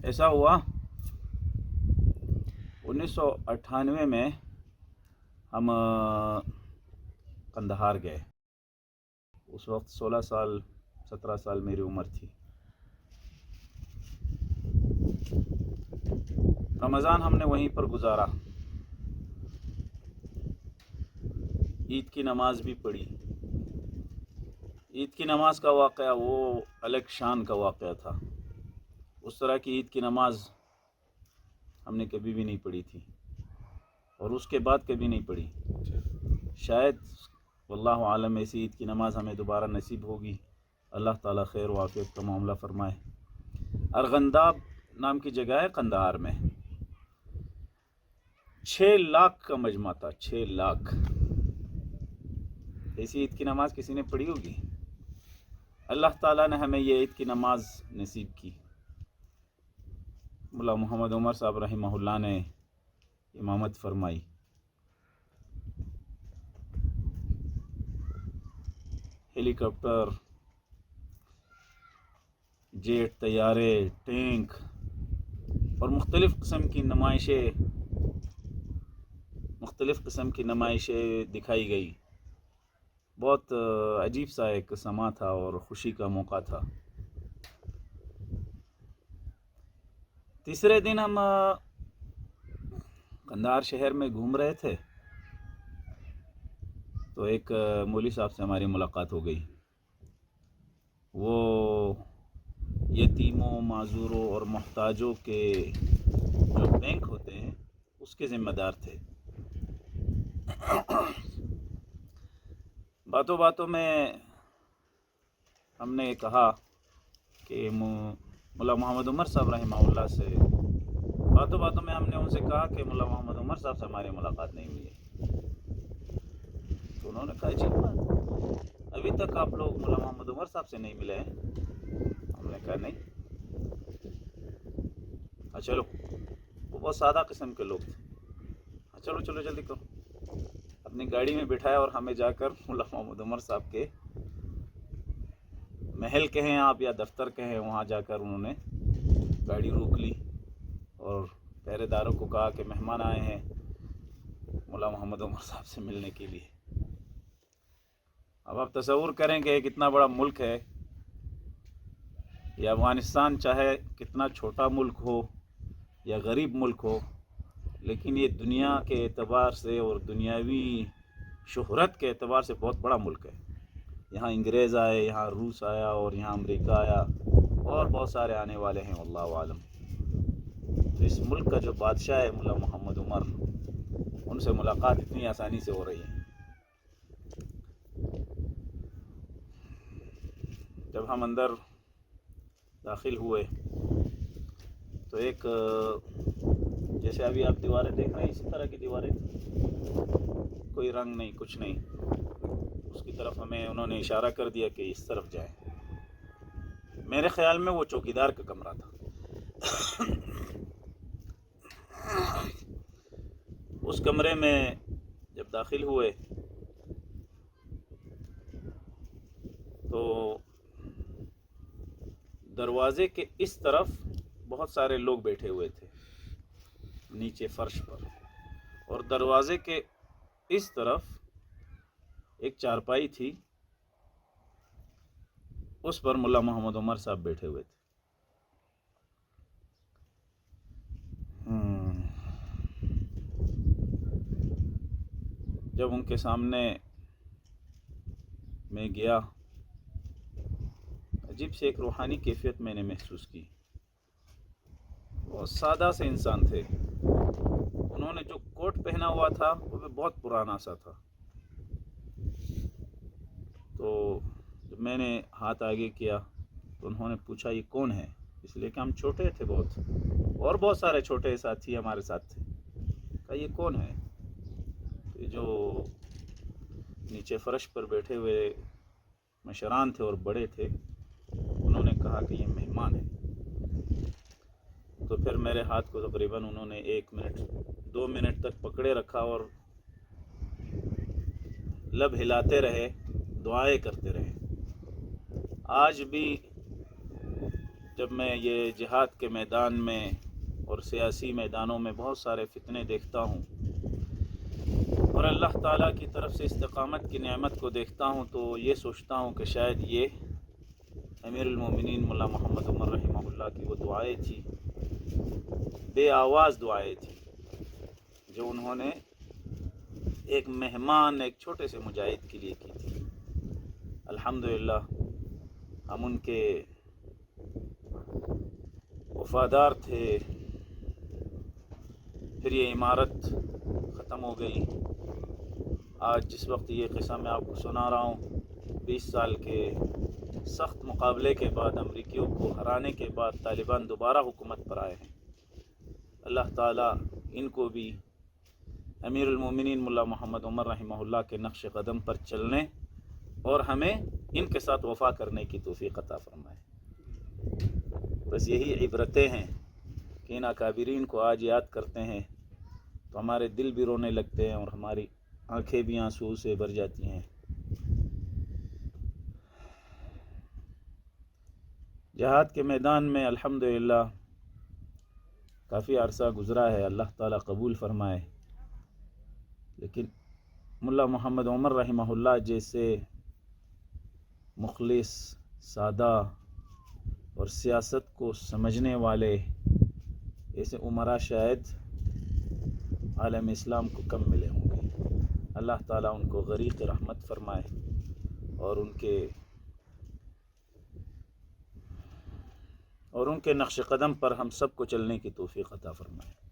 ایسا ہوا 1998 میں ہم قندھار گئے. اس وقت 17 سال میری عمر تھی. رمضان ہم نے وہیں پر گزارا. عید کی نماز بھی پڑھی. عید کی نماز کا واقعہ وہ الگ شان کا واقعہ تھا. اس طرح کی عید کی نماز ہم نے کبھی بھی نہیں پڑھی تھی اور اس کے بعد کبھی نہیں پڑھی. شاید واللہ عالم ایسی عید کی نماز ہمیں دوبارہ نصیب ہوگی. اللہ تعالیٰ خیر و عافیت کا معاملہ فرمائے. ارغنداب نام کی جگہ ہے قندھار میں. 6 لاکھ کا مجمع تھا. 6 لاکھ. ایسی عید کی نماز کسی نے پڑھی ہوگی؟ اللہ تعالیٰ نے ہمیں یہ عید کی نماز نصیب کی. ملا محمد عمر صاحب رحمہ اللہ نے امامت فرمائی. ہیلی کاپٹر، جیٹ، طیارے، ٹینک اور مختلف قسم کی نمائشیں دکھائی گئی. بہت عجیب سا ایک سما تھا اور خوشی کا موقع تھا. تیسرے دن ہم قندھار شہر میں گھوم رہے تھے تو ایک مولوی صاحب سے ہماری ملاقات ہو گئی. وہ یتیموں، معذوروں اور محتاجوں کے جو بینک ہوتے ہیں اس کے ذمہ دار تھے. باتوں باتوں میں ہم نے کہا کہ ملا محمد عمر صاحب رحمہ اللہ سے ہم نے ان سے کہا کہ ملا محمد عمر صاحب سے ہماری ملاقات نہیں ہوئی ہے. تو انہوں نے کہا عجیب بات، ابھی تک آپ لوگ ملا محمد عمر صاحب سے نہیں ملے ہیں؟ ہم نے کہا نہیں. چلو، وہ بہت سادہ قسم کے لوگ تھے. چلو جلدی کرو. اپنی گاڑی میں بٹھایا اور ہمیں جا کر ملا محمد عمر صاحب کے محل کہیں آپ یا دفتر کہیں، وہاں جا کر انہوں نے گاڑی روک لی اور پہرے داروں کو کہا کہ مہمان آئے ہیں ملا محمد عمر صاحب سے ملنے کے لیے. اب آپ تصور کریں کہ کتنا بڑا ملک ہے. یہ افغانستان چاہے کتنا چھوٹا ملک ہو یا غریب ملک ہو، لیکن یہ دنیا کے اعتبار سے اور دنیاوی شہرت کے اعتبار سے بہت بڑا ملک ہے. یہاں انگریز آئے، یہاں روس آیا اور یہاں امریکہ آیا اور بہت سارے آنے والے ہیں واللہ عالم. تو اس ملک کا جو بادشاہ ہے ملا محمد عمر، ان سے ملاقات اتنی آسانی سے ہو رہی ہے. جب ہم اندر داخل ہوئے تو ایک جیسے ابھی آپ دیواریں دیکھ رہے ہیں اسی طرح کی دیواریں، کوئی رنگ نہیں، کچھ نہیں. اس کی طرف ہمیں انہوں نے اشارہ کر دیا کہ اس طرف جائیں. میرے خیال میں وہ چوکیدار کا کمرہ تھا. اس کمرے میں جب داخل ہوئے تو دروازے کے اس طرف بہت سارے لوگ بیٹھے ہوئے تھے نیچے فرش پر، اور دروازے کے اس طرف ایک چارپائی تھی، اس پر ملا محمد عمر صاحب بیٹھے ہوئے تھے. جب ان کے سامنے میں گیا، عجیب سے ایک روحانی کیفیت میں نے محسوس کی. بہت سادہ سے انسان تھے. انہوں نے جو کوٹ پہنا ہوا تھا وہ بھی بہت پرانا سا تھا. تو جب میں نے ہاتھ آگے کیا تو انہوں نے پوچھا یہ کون ہے، اس لیے کہ ہم چھوٹے تھے بہت، اور بہت سارے چھوٹے ساتھی ہمارے ساتھ تھے. کہا یہ کون ہے؟ تو یہ جو نیچے فرش پر بیٹھے ہوئے مشران تھے اور بڑے تھے، انہوں نے کہا کہ یہ مہمان ہے. تو پھر میرے ہاتھ کو تقریباً انہوں نے 1 منٹ 2 منٹ تک پکڑے رکھا اور لب ہلاتے رہے، دعائیں کرتے رہے. آج بھی جب میں یہ جہاد کے میدان میں اور سیاسی میدانوں میں بہت سارے فتنے دیکھتا ہوں اور اللہ تعالیٰ کی طرف سے استقامت کی نعمت کو دیکھتا ہوں تو یہ سوچتا ہوں کہ شاید یہ امیر المومنین مولا محمد عمر رحمہ اللہ کی وہ دعائیں تھی، بے آواز دعائیں تھی، جو انہوں نے ایک مہمان، ایک چھوٹے سے مجاہد کے لیے کی تھی۔ الحمدللہ ہم ان کے وفادار تھے۔ پھر یہ عمارت ختم ہو گئی۔ آج جس وقت یہ قصہ میں آپ کو سنا رہا ہوں، 20 سال کے سخت مقابلے کے بعد، امریکیوں کو ہرانے کے بعد طالبان دوبارہ حکومت پر آئے ہیں۔ اللہ تعالیٰ ان کو بھی امیر المومنین مولا محمد عمر رحمہ اللہ کے نقش قدم پر چلنے اور ہمیں ان کے ساتھ وفا کرنے کی توفیق عطا فرمائے۔ بس یہی عبرتیں ہیں کہ ان اکابرین کو آج یاد کرتے ہیں تو ہمارے دل بھی رونے لگتے ہیں اور ہماری آنکھیں بھی آنسو سے بھر جاتی ہیں۔ جہاد کے میدان میں الحمدللہ کافی عرصہ گزرا ہے، اللہ تعالیٰ قبول فرمائے، لیکن ملا محمد عمر رحمہ اللہ جیسے مخلص، سادہ اور سیاست کو سمجھنے والے ایسے عمرا شاید عالم اسلام کو کم ملے ہوں گے۔ اللہ تعالیٰ ان کو غریق رحمت فرمائے اور ان کے نقش قدم پر ہم سب کو چلنے کی توفیق عطا فرمائے۔